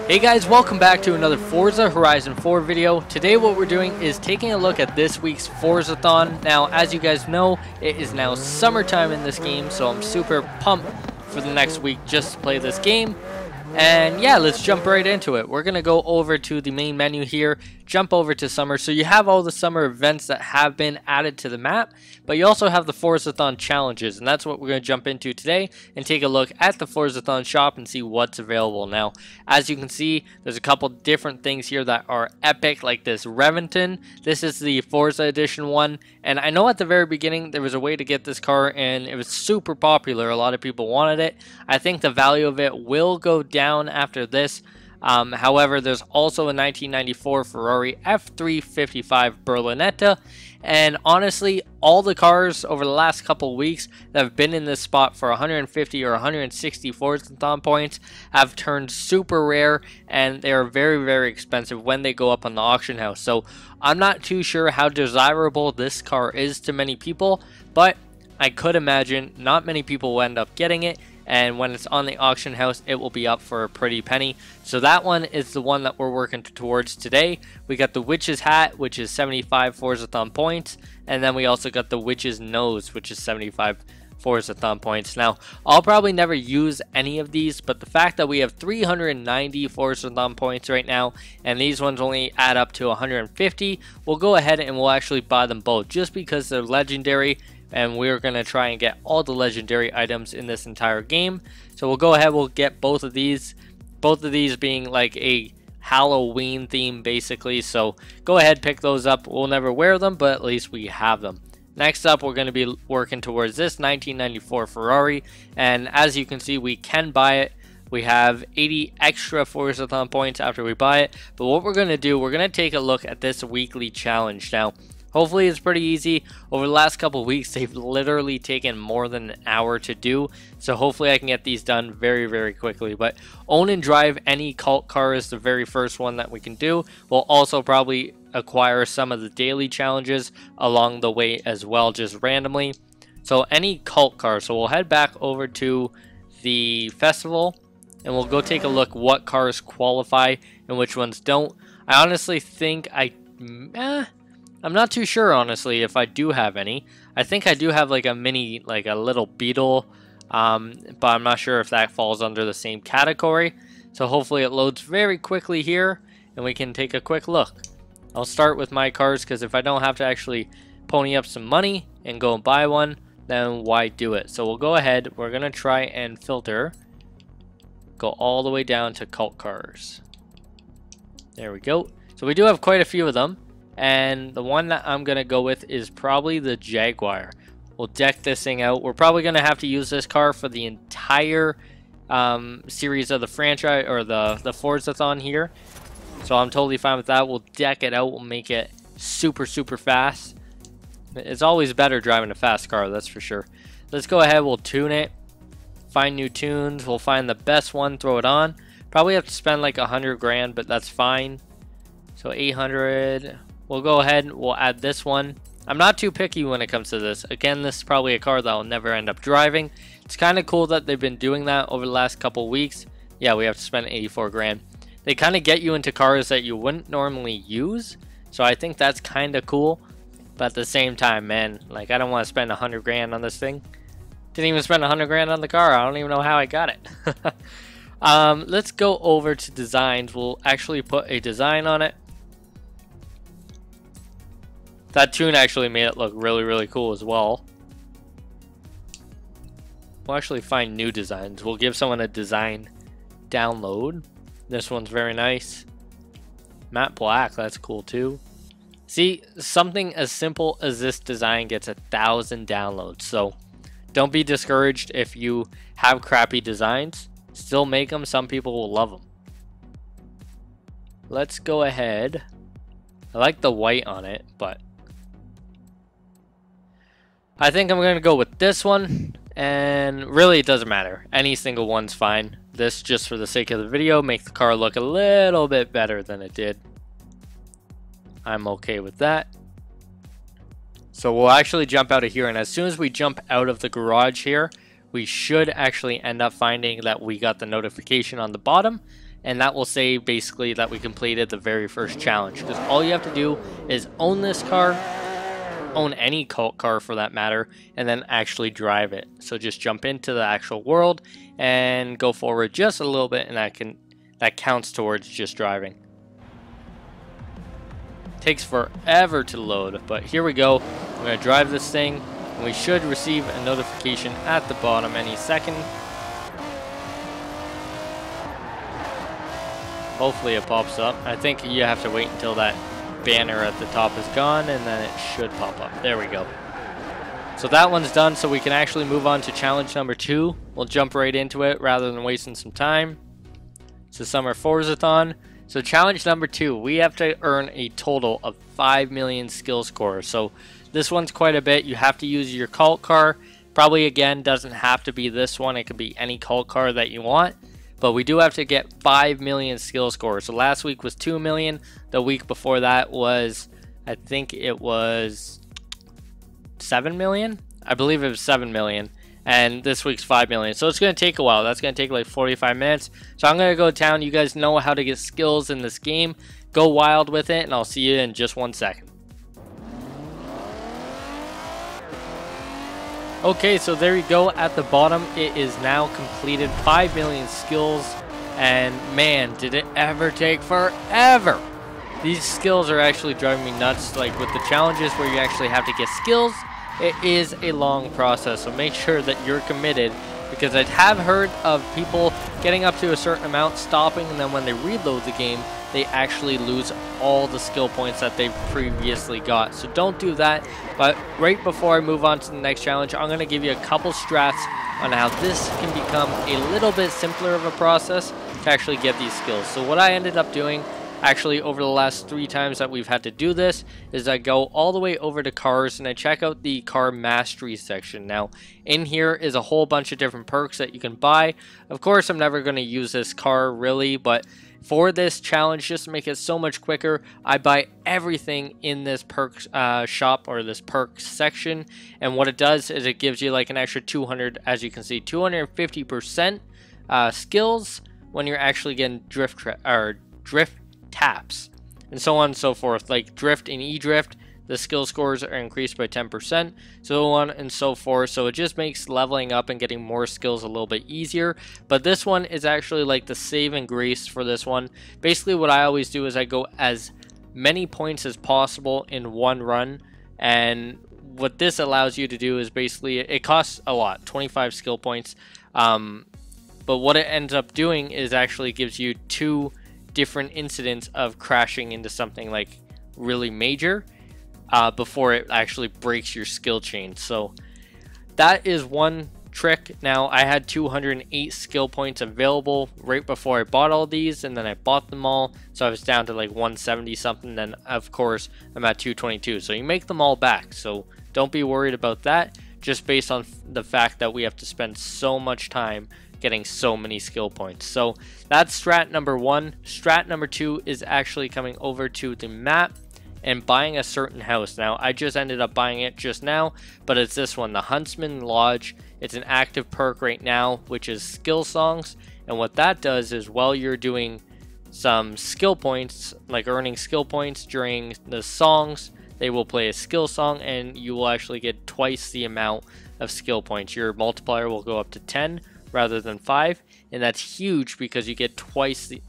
Hey guys, welcome back to another Forza Horizon 4 video. Today what we're doing is taking a look at this week's Forzathon. Now, as you guys know, it is now summertime in this game, so I'm super pumped for the next week just to play this game. And yeah, let's jump right into it. We're going to go over to the main menu here, jump over to summer. So you have all the summer events that have been added to the map, but you also have the Forzathon challenges, and that's what we're going to jump into today and take a look at the Forzathon shop and see what's available. Now, as you can see, there's a couple different things here that are epic, like this Reventon. This is the Forza edition one, and I know at the very beginning there was a way to get this car and it was super popular. A lot of people wanted it. I think the value of it will go down after this. However, there's also a 1994 Ferrari F355 Berlinetta, and honestly, all the cars over the last couple weeks that have been in this spot for 150 or 160 Forzathon points have turned super rare, and they are very, very expensive when they go up on the auction house. So I'm not too sure how desirable this car is to many people, but I could imagine not many people will end up getting it, and when it's on the auction house, it will be up for a pretty penny. So that one is the one that we're working towards today. We got the Witch's Hat, which is 75 Forzathon points, and then we also got the Witch's Nose, which is 75 Forzathon points. Now, I'll probably never use any of these, but the fact that we have 390 Forzathon points right now, and these ones only add up to 150, we'll go ahead and we'll actually buy them both, just because they're legendary, and we're going to try and get all the legendary items in this entire game. So we'll go ahead, we'll get both of these being like a Halloween theme basically. So go ahead, pick those up. We'll never wear them, but at least we have them. Next up, we're going to be working towards this 1994 Ferrari, and as you can see, we can buy it. We have 80 extra Forzathon points after we buy it, but what we're going to do, we're going to take a look at this weekly challenge. Now, hopefully it's pretty easy. Over the last couple of weeks, they've literally taken more than an hour to do. So hopefully I can get these done very, very quickly. But own and drive any cult car is the very first one that we can do. We'll also probably acquire some of the daily challenges along the way as well, just randomly. So any cult car. So we'll head back over to the festival and we'll go take a look what cars qualify and which ones don't. I honestly think I'm not too sure, honestly, if I do have any. I think I do have like a mini, like a little Beetle, but I'm not sure if that falls under the same category. So hopefully it loads very quickly here, and we can take a quick look. I'll start with my cars, because if I don't have to actually pony up some money and go and buy one, then why do it? So we'll go ahead, we're going to try and filter, go all the way down to cult cars. There we go. So we do have quite a few of them. And the one that I'm going to go with is probably the Jaguar. We'll deck this thing out. We're probably going to have to use this car for the entire series of the franchise, or the Forzathon here. So I'm totally fine with that. We'll deck it out. We'll make it super, super fast. It's always better driving a fast car, that's for sure. Let's go ahead. We'll tune it. Find new tunes. We'll find the best one, throw it on. Probably have to spend like 100 grand, but that's fine. So 800... We'll go ahead and we'll add this one. I'm not too picky when it comes to this. Again, this is probably a car that I'll never end up driving. It's kind of cool that they've been doing that over the last couple weeks. Yeah, we have to spend 84 grand. They kind of get you into cars that you wouldn't normally use. So I think that's kind of cool. But at the same time, man, like I don't want to spend 100 grand on this thing. Didn't even spend 100 grand on the car. I don't even know how I got it. Let's go over to designs. We'll actually put a design on it. That tune actually made it look really, really cool as well. We'll actually find new designs. We'll give someone a design download. This one's very nice. Matte black, that's cool too. See, something as simple as this design gets 1,000 downloads. So don't be discouraged if you have crappy designs. Still make them. Some people will love them. Let's go ahead. I like the white on it, but I think I'm going to go with this one, and really it doesn't matter. Any single one's fine. This, just for the sake of the video, make the car look a little bit better than it did. I'm okay with that. So we'll actually jump out of here, and as soon as we jump out of the garage here, we should actually end up finding that we got the notification on the bottom, and that will say basically that we completed the very first challenge, because all you have to do is own this car, own any cult car for that matter, and then actually drive it. So just jump into the actual world and go forward just a little bit, and that counts towards just driving. Takes forever to load, but here we go. I'm going to drive this thing, and we should receive a notification at the bottom any second. Hopefully it pops up. I think you have to wait until that banner at the top is gone, and then it should pop up. There we go. So that one's done, so we can actually move on to challenge number 2. We'll jump right into it rather than wasting some time. It's the Summer Forzathon. So challenge number 2, we have to earn a total of 5 million skill scores. So this one's quite a bit. You have to use your cult car. Probably again doesn't have to be this one. It could be any cult car that you want. But we do have to get 5 million skill scores. So last week was 2 million. The week before that was, I think it was 7 million. I believe it was 7 million. And this week's 5 million. So it's going to take a while. That's going to take like 45 minutes. So I'm going to go to town. You guys know how to get skills in this game. Go wild with it, and I'll see you in just 1 second. Okay, so there you go. At the bottom, it is now completed. 5 million skills. And man, did it ever take forever. These skills are actually driving me nuts. Like with the challenges where you actually have to get skills, it is a long process, so make sure that you're committed, because I have heard of people getting up to a certain amount, stopping, and then when they reload the game, they actually lose all the skill points that they've previously got. So don't do that. But right before I move on to the next challenge, I'm going to give you a couple strats on how this can become a little bit simpler of a process to actually get these skills. So what I ended up doing actually over the last 3 times that we've had to do this is I go all the way over to cars and I check out the car mastery section. Now in here is a whole bunch of different perks that you can buy. Of course I'm never going to use this car really, but for this challenge, just to make it so much quicker, I buy everything in this perk shop, or this perk section, and what it does is it gives you like an extra 200, as you can see, 250% skills when you're actually getting drift taps, and so on and so forth. Like drift and e-drift, the skill scores are increased by 10%, so on and so forth. So it just makes leveling up and getting more skills a little bit easier. But this one is actually like the saving grace for this one. Basically what I always do is I go as many points as possible in one run, and what this allows you to do is basically, it costs a lot, 25 skill points, but what it ends up doing is actually gives you 2 different incidents of crashing into something like really major before it actually breaks your skill chain. So that is one trick. Now I had 208 skill points available right before I bought all these, and then I bought them all, so I was down to like 170 something. Then of course I'm at 222, so you make them all back, so don't be worried about that, just based on the fact that we have to spend so much time getting so many skill points. So that's strat number 1. Strat number 2 is actually coming over to the map and buying a certain house. Now I just ended up buying it just now, but it's this one, the Huntsman Lodge. It's an active perk right now, which is skill songs, and what that does is while you're doing some skill points, like earning skill points during the songs, they will play a skill song and you will actually get twice the amount of skill points. Your multiplier will go up to 10 rather than 5, and that's huge because you get twice the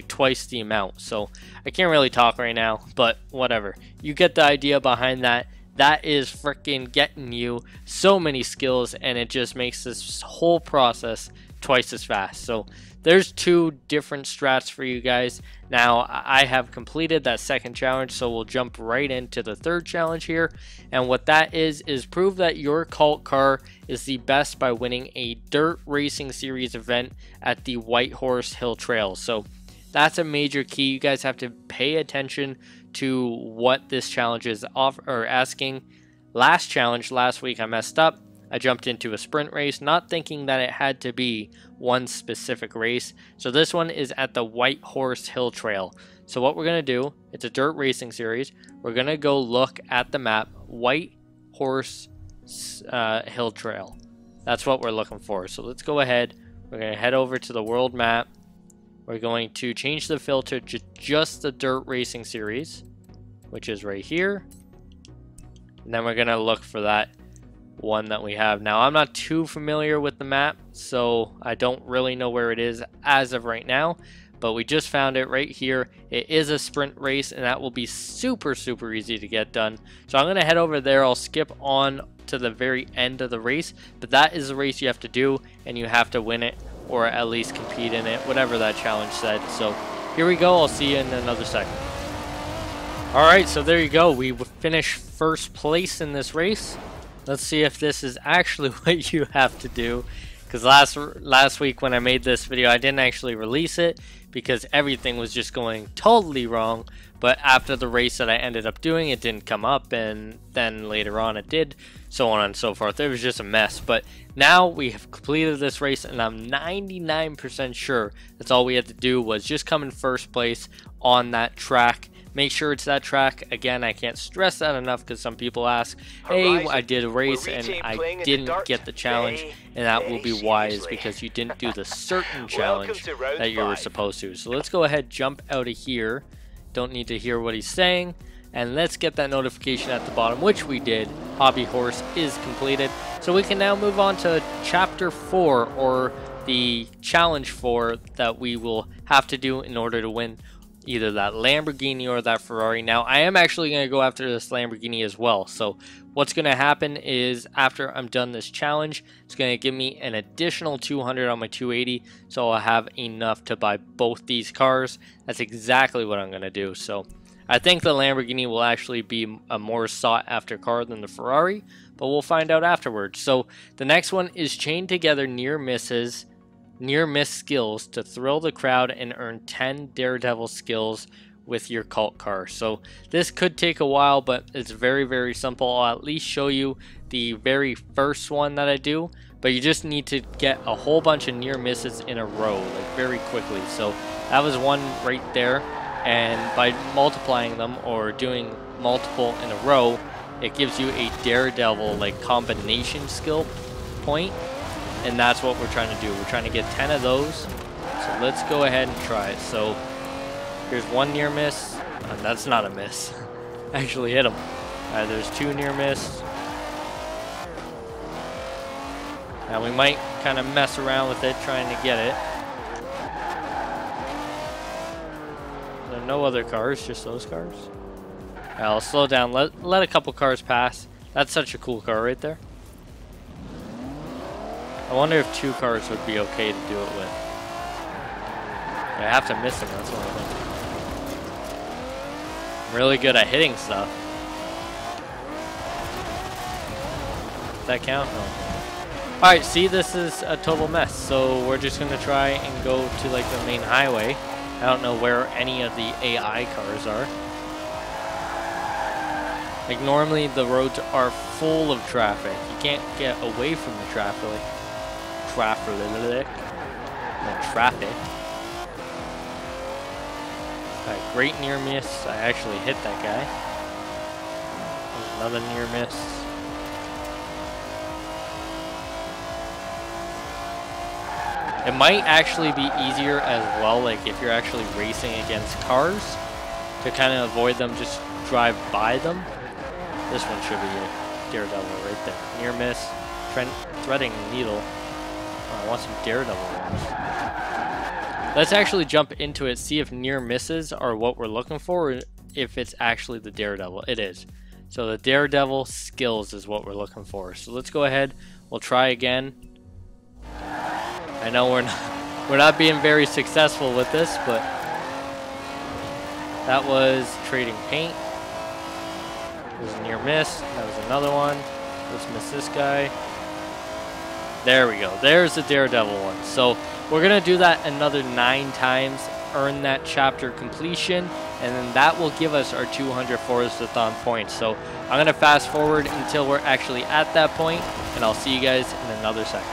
twice the amount. So I can't really talk right now, but whatever, you get the idea behind that. That is freaking getting you so many skills, and it just makes this whole process twice as fast. So there's 2 different strats for you guys. Now I have completed that second challenge, so we'll jump right into the third challenge here, and what that is prove that your cult car is the best by winning a dirt racing series event at the White Horse Hill Trail. So that's a major key. You guys have to pay attention to what this challenge is asking. Last challenge last week I messed up. I jumped into a sprint race, not thinking that it had to be one specific race. So this one is at the White Horse Hill Trail. So what we're going to do, it's a dirt racing series. We're going to go look at the map, White Horse Hill Trail. That's what we're looking for. So let's go ahead. We're going to head over to the world map. we're going to change the filter to just the dirt racing series, which is right here. And then we're going to look for that one that we have. Now, I'm not too familiar with the map, so I don't really know where it is as of right now, but we just found it right here. It is a sprint race, and that will be super easy to get done. So I'm going to head over there. I'll skip on to the very end of the race, but that is the race you have to do, and you have to win it, or at least compete in it, whatever that challenge said. So here we go. I'll see you in another second. Alright, so there you go. We finished first place in this race. Let's see if this is actually what you have to do, because last week when I made this video, I didn't actually release it because everything was just going totally wrong. But after the race that I ended up doing, it didn't come up, and then later on it did, so on and so forth. It was just a mess. But now we have completed this race, and I'm 99% sure that's all we had to do was just come in first place on that track. Make sure it's that track. Again, I can't stress that enough because some people ask, hey, I did a race and I didn't get the challenge, and that will be why is because you didn't do the certain challenge that you were supposed to. So let's go ahead, jump out of here. Don't need to hear what he's saying, and let's get that notification at the bottom, which we did. Hobby Horse is completed. So we can now move on to chapter 4, or the challenge 4 that we will have to do in order to win either that Lamborghini or that Ferrari. Now, I am actually going to go after this Lamborghini as well. So what's going to happen is after I'm done this challenge, it's going to give me an additional 200 on my 280. So I'll have enough to buy both these cars. That's exactly what I'm going to do. So I think the Lamborghini will actually be a more sought after car than the Ferrari, but we'll find out afterwards. So the next one is chain together near miss skills to thrill the crowd and earn 10 daredevil skills with your cult car. So this could take a while, but it's very simple. I'll at least show you the very first one that I do, but you just need to get a whole bunch of near misses in a row, like very quickly. So that was one right there, and by multiplying them or doing multiple in a row, it gives you a daredevil like combination skill point. And that's what we're trying to do. We're trying to get 10 of those. So let's go ahead and try it. So here's one near miss. That's not a miss. Actually hit him. There's two near miss. Now we might kind of mess around with it trying to get it. There are no other cars, just those cars. I'll slow down. Let a couple cars pass. That's such a cool car right there. I wonder if two cars would be okay to do it with. I have to miss them, that's what I think. I'm really good at hitting stuff. Does that count? No. Alright, see, this is a total mess. So we're just going to try and go to like the main highway. I don't know where any of the AI cars are. Like normally the roads are full of traffic. You can't get away from the traffic. Traffic. Alright, great near miss. I actually hit that guy. There's another near miss. It might actually be easier as well, like if you're actually racing against cars, to kind of avoid them, just drive by them. This one should be a daredevil right there. Near miss, threading needle. Oh, I want some daredevil ones. Let's actually jump into it, see if near misses are what we're looking for, or if it's actually the daredevil. It is. So the daredevil skills is what we're looking for. So let's go ahead. We'll try again. I know we're not being very successful with this, but that was trading paint. It was a near miss. That was another one. Let's miss this guy. There we go. There's the daredevil one. So we're going to do that another 9 times, earn that chapter completion, and then that will give us our 200 Forzathon points. So I'm going to fast forward until we're actually at that point, and I'll see you guys in another second.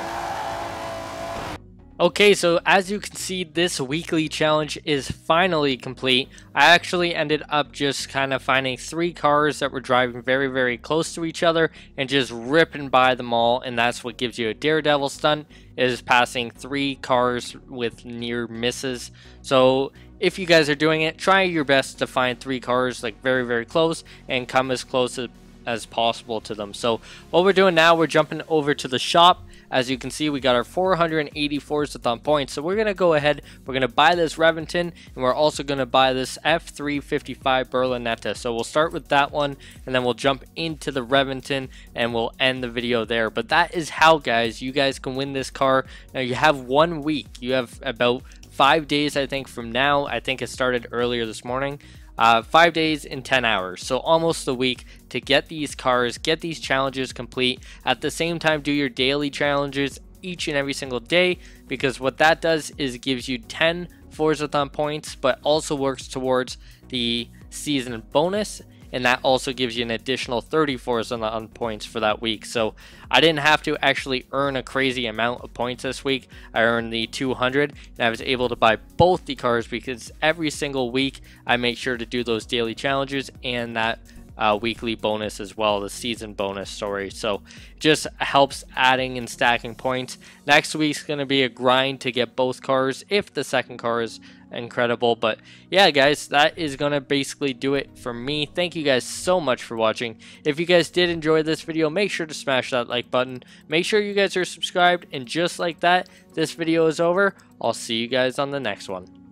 Okay, so as you can see, this weekly challenge is finally complete. I actually ended up just kind of finding 3 cars that were driving very, very close to each other and just ripping by them all, and that's what gives you a daredevil stunt, is passing 3 cars with near misses. So if you guys are doing it, try your best to find 3 cars like very, very close and come as close as possible to them. So what we're doing now, we're jumping over to the shop. As you can see, we got our 480 Forzathon points. So we're going to go ahead, we're going to buy this Reventon, and we're also going to buy this F355 Berlinetta. So we'll start with that one, and then we'll jump into the Reventon, and we'll end the video there. But that is how, guys, you guys can win this car. Now, you have 1 week. You have about 5 days, I think, from now. I think it started earlier this morning. 5 days and 10 hours, so almost a week to get these cars, get these challenges complete. At the same time, do your daily challenges each and every single day, because what that does is it gives you 10 Forzathon points, but also works towards the season bonus, and that also gives you an additional 30 Forzathon points for that week. So I didn't have to actually earn a crazy amount of points this week. I earned the 200, and I was able to buy both the cars because every single week I make sure to do those daily challenges and that weekly bonus as well, the season bonus, sorry. So just helps adding and stacking points. Next week's going to be a grind to get both cars if the second car is incredible. But yeah, guys, that is going to basically do it for me. Thank you guys so much for watching. If you guys did enjoy this video, make sure to smash that like button. Make sure you guys are subscribed, and just like that, this video is over. I'll see you guys on the next one.